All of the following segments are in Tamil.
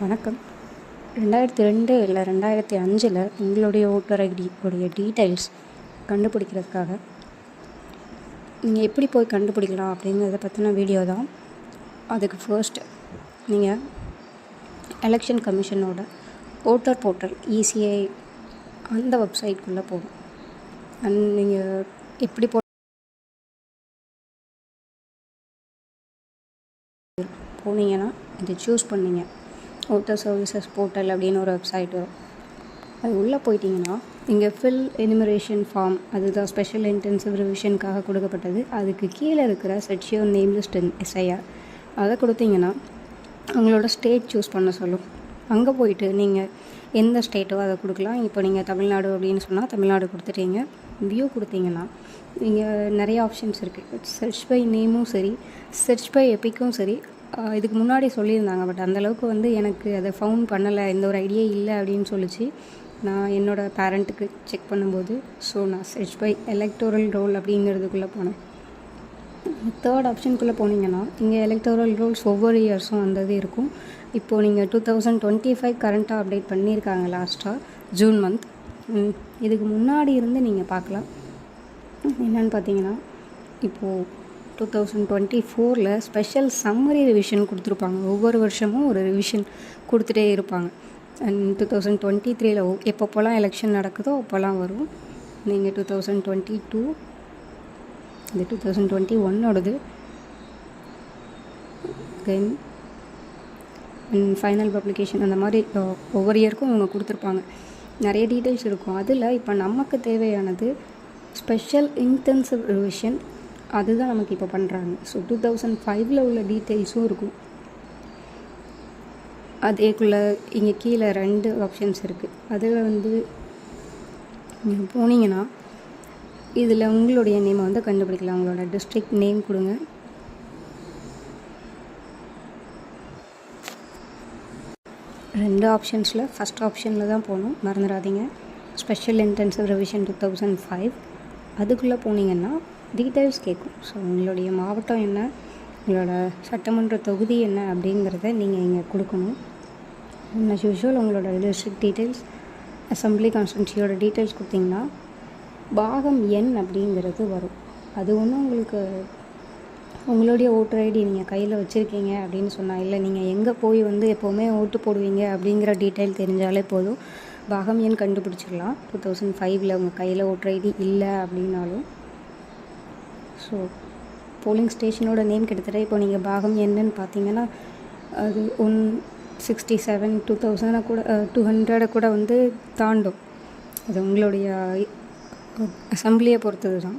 வணக்கம். 2002 இல்லை 2005 உங்களுடைய ஓட்டர் ஐடி உடைய டீட்டெயில்ஸ் கண்டுபிடிக்கிறதுக்காக நீங்கள் எப்படி போய் கண்டுபிடிக்கலாம் அப்படிங்கிறத பற்றின வீடியோ தான். அதுக்கு ஃபர்ஸ்ட் நீங்கள் எலெக்ஷன் கமிஷனோட ஓட்டர் போர்ட்டல் இசிஐ அந்த வெப்சைட்குள்ளே போகணும். நீங்கள் எப்படி போனீங்கன்னா இது சூஸ் பண்ணிங்க ஓட்டர் சர்வீசஸ் போர்ட்டல் அப்படின்னு ஒரு வெப்சைட் வரும். அது உள்ளே போயிட்டிங்கன்னா இங்கே ஃபில் எனிமரேஷன் ஃபார்ம், அதுதான் ஸ்பெஷல் இன்டென்சிவ் ரிவிஷனுக்காக கொடுக்கப்பட்டது. அதுக்கு கீழே இருக்கிற set your name list in SIR அதை கொடுத்தீங்கன்னா உங்களோட ஸ்டேட் சூஸ் பண்ண சொல்லும். அங்கே போயிட்டு நீங்கள் எந்த ஸ்டேட்டோ அதை கொடுக்கலாம். இப்போ நீங்கள் தமிழ்நாடு அப்படின்னு சொன்னால் தமிழ்நாடு கொடுத்துட்டீங்க. வியூ கொடுத்தீங்கன்னா இங்கே நிறைய ஆப்ஷன்ஸ் இருக்குது. சர்ச் பை நேமும் சரி, சர்ச் பை எப்பிக்கும் சரி. இதுக்கு முன்னாடி சொல்லியிருந்தாங்க, பட் அந்தளவுக்கு எனக்கு அதை ஃபவுண்ட் பண்ணலை, எந்த ஒரு ஐடியா இல்லை அப்படின்னு சொல்லிச்சு. நான் என்னோடய பேரண்ட்டுக்கு செக் பண்ணும்போது நான் சர்ச் பை எலக்டோரல் ரோல் அப்படிங்கிறதுக்குள்ளே போனேன். தேர்ட் ஆப்ஷனுக்குள்ளே போனீங்கன்னா இங்கே எலக்டோரல் ரோல்ஸ் ஒவ்வொரு இயர்ஸும் வந்தது இருக்கும். இப்போது நீங்கள் 2025 கரண்ட்டாக அப்டேட் பண்ணியிருக்காங்க லாஸ்ட்டாக ஜூன் மந்த். இதுக்கு முன்னாடி இருந்து நீங்கள் பார்க்கலாம். என்னென்னு பார்த்தீங்கன்னா இப்போது 2024 ஸ்பெஷல் சம்மரி ரிவிஷன் கொடுத்துருப்பாங்க. ஒவ்வொரு வருஷமும் ஒரு ரிவிஷன் கொடுத்துட்டே இருப்பாங்க. அண்ட் 2023 எப்பப்போலாம் எலெக்ஷன் நடக்குதோ அப்போல்லாம் வரும். நீங்கள் 2022 இந்த 2021 தென் ஃபைனல் பப்ளிகேஷன் அந்த மாதிரி ஒவ்வொரு இயருக்கும் அவங்க கொடுத்துருப்பாங்க. நிறைய டீட்டெயில்ஸ் இருக்கும். அதில் இப்போ நமக்கு தேவையானது ஸ்பெஷல் இன்டென்சிவ் ரிவிஷன், அதுதான் நமக்கு இப்போ பண்ணுறாங்க. 2005 உள்ள டீட்டெயில்ஸும் இருக்கும். அதேக்குள்ளே இங்கே கீழே 2 ஆப்ஷன்ஸ் இருக்குது. அதில் நீங்கள் போனீங்கன்னா இதில் உங்களுடைய நேமை கண்டுபிடிக்கலாம். உங்களோட டிஸ்ட்ரிக்ட் நேம் கொடுங்க. ரெண்டு ஆப்ஷன்ஸில் ஃபஸ்ட் ஆப்ஷனில் தான் போகணும், மறந்துடாதீங்க. ஸ்பெஷல் இன்டென்சிவ் ரிவிஷன் 2005 அதுக்குள்ளே போனீங்கன்னா டீட்டெயில்ஸ் கேட்கும். உங்களுடைய மாவட்டம் என்ன, உங்களோட சட்டமன்ற தொகுதி என்ன அப்படிங்கிறத நீங்கள் இங்கே கொடுக்கணும். ஆஸ் யூஷுவல் உங்களோட டிஸ்ட்ரிக்ட் டீட்டெயில்ஸ், அசம்பிளி கான்ஸ்டிட்யூன்சியோட டீட்டெயில்ஸ் கொடுத்தீங்கன்னா பாகம் எண் அப்படிங்கிறது வரும். அது உங்களுடைய ஓட்டர் ஐடி நீங்கள் கையில் வச்சுருக்கீங்க அப்படின்னு சொன்னால், இல்லை நீங்கள் எங்கே போய் எப்போவுமே ஓட்டு போடுவீங்க அப்படிங்கிற டீட்டெயில் தெரிஞ்சாலே போதும், பாகம் எண் கண்டுபிடிச்சிடலாம். 2005 உங்கள் கையில் ஓட்டர் ஐடி இல்லை அப்படின்னாலும். போலிங் ஸ்டேஷனோட நேம் கிட்டத்தட்ட இப்போ நீங்கள் பாகம் என்னன்னு பார்த்தீங்கன்னா அது 167 2000 கூட 200 கூட தாண்டும். அது உங்களுடைய அசம்பிளியை பொறுத்தது தான்.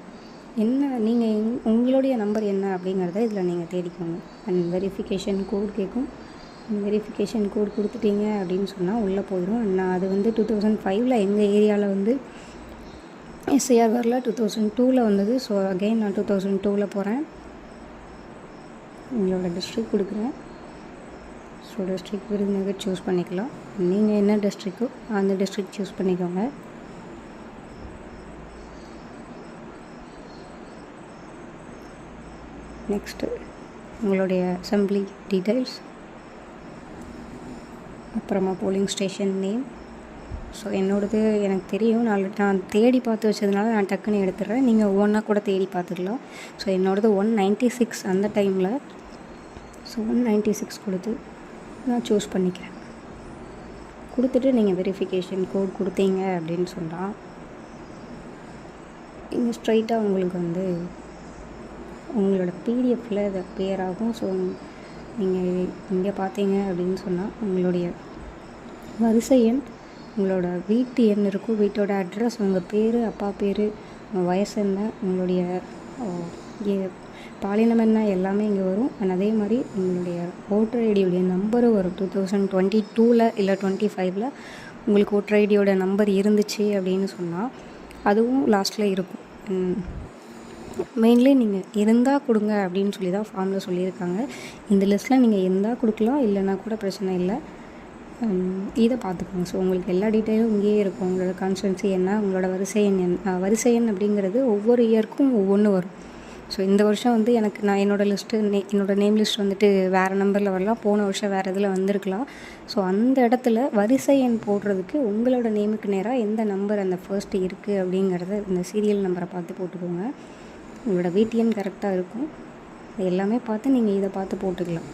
என்ன நீங்கள் உங்களுடைய நம்பர் என்ன அப்படிங்கிறத இதில் நீங்கள் தேடிக்கோங்க. அண்ட் வெரிஃபிகேஷன் கோட் கேட்கும். வெரிஃபிகேஷன் கோட் கொடுத்துட்டீங்க அப்படின்னு சொன்னால் உள்ளே போயிடும். நான் அது 2005 எங்கள் ஏரியாவில் எஸ்ஐஆர் வரல, 2002 வந்தது. அகெயின் நான் 2002 போகிறேன். உங்களோட டிஸ்ட்ரிக்ட் கொடுக்குறேன். டிஸ்ட்ரிக்ட் விருதுநகர் சூஸ் பண்ணிக்கலாம். நீங்கள் என்ன டிஸ்ட்ரிக்டோ அந்த டிஸ்ட்ரிக்ட் சூஸ் பண்ணிக்கோங்க. நெக்ஸ்ட்டு உங்களுடைய அசம்பிளி டீட்டெயில்ஸ், அப்புறமா போலிங் ஸ்டேஷன் நேம். என்னோடது எனக்கு தெரியும், நான் தேடி பார்த்து வச்சதுனால நான் டக்குன்னு எடுத்துடுறேன். நீங்கள் ஒவ்வொன்றா கூட தேடி பார்த்துக்கலாம். என்னோடது 196 அந்த டைமில். 196 கொடுத்து நான் சூஸ் பண்ணிக்கிறேன். கொடுத்துட்டு நீங்கள் வெரிஃபிகேஷன் கோட் கொடுத்தீங்க அப்படின்னு சொன்னால் இங்கே ஸ்ட்ரைட்டாக உங்களுக்கு உங்களோட பிடிஎஃப்பில் அது பேர் ஆகும். நீங்கள் இங்கே பார்த்தீங்க அப்படின்னு சொன்னால் உங்களுடைய வரிசை எண், உங்களோட வீட்டு எண் இருக்கும், வீட்டோட அட்ரஸ், உங்கள் பேர், அப்பா பேர், உங்கள் வயசு என்ன, உங்களுடைய பாலினம் என்ன, எல்லாமே இங்கே வரும். அண்ட் அதே மாதிரி உங்களுடைய ஓட்டர் ஐடியோடைய நம்பரும் வரும். 2022 இல்லை 25 உங்களுக்கு ஓட்டர் ஐடியோட நம்பர் இருந்துச்சு அப்படின்னு சொன்னால் அதுவும் லாஸ்ட்டில் இருக்கும். மெயின்லி நீங்கள் இருந்தால் கொடுங்க அப்படின்னு சொல்லி தான் ஃபார்மில் சொல்லியிருக்காங்க. இந்த லிஸ்ட்டில் நீங்கள் இருந்தால் கொடுக்கலாம், இல்லைன்னா கூட பிரச்சனை இல்லை. இதை பார்த்துக்கோங்க. உங்களுக்கு எல்லா டீட்டெயிலும் இங்கேயே இருக்கும். உங்களோட கான்ஸ்டிட்யூன்சி என்ன, உங்களோட வரிசை எண் அப்படிங்கிறது ஒவ்வொரு இயருக்கும் ஒவ்வொன்று வரும். ஸோ இந்த வருஷம் வந்து எனக்கு நான் என்னோடய லிஸ்ட்டு என்னோடய நேம் லிஸ்ட் வந்துட்டு வேறு நம்பரில் வரலாம், போன வருஷம் வேறு இதில் வந்திருக்கலாம். ஸோ அந்த இடத்துல வரிசை எண் போடுறதுக்கு உங்களோட நேமுக்கு நேராக எந்த நம்பர் அந்த ஃபர்ஸ்ட்டு இருக்குது அப்படிங்கிறத இந்த சீரியல் நம்பரை பார்த்து போட்டுக்கோங்க. உங்களோட VTN கரெக்டாக இருக்கும். எல்லாமே பார்த்து நீங்கள் இதை பார்த்து போட்டுக்கலாம்.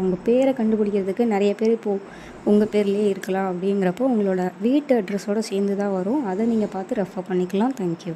உங்கள் பேரை கண்டுபிடிக்கிறதுக்கு நிறைய பேர் இப்போது உங்கள் பேர்லேயே இருக்கலாம். அப்படிங்கிறப்போ உங்களோட வீட்டு அட்ரஸோடு சேர்ந்து தான் வரும். அதை நீங்கள் பார்த்து ரெஃபர் பண்ணிக்கலாம். தேங்க்யூ.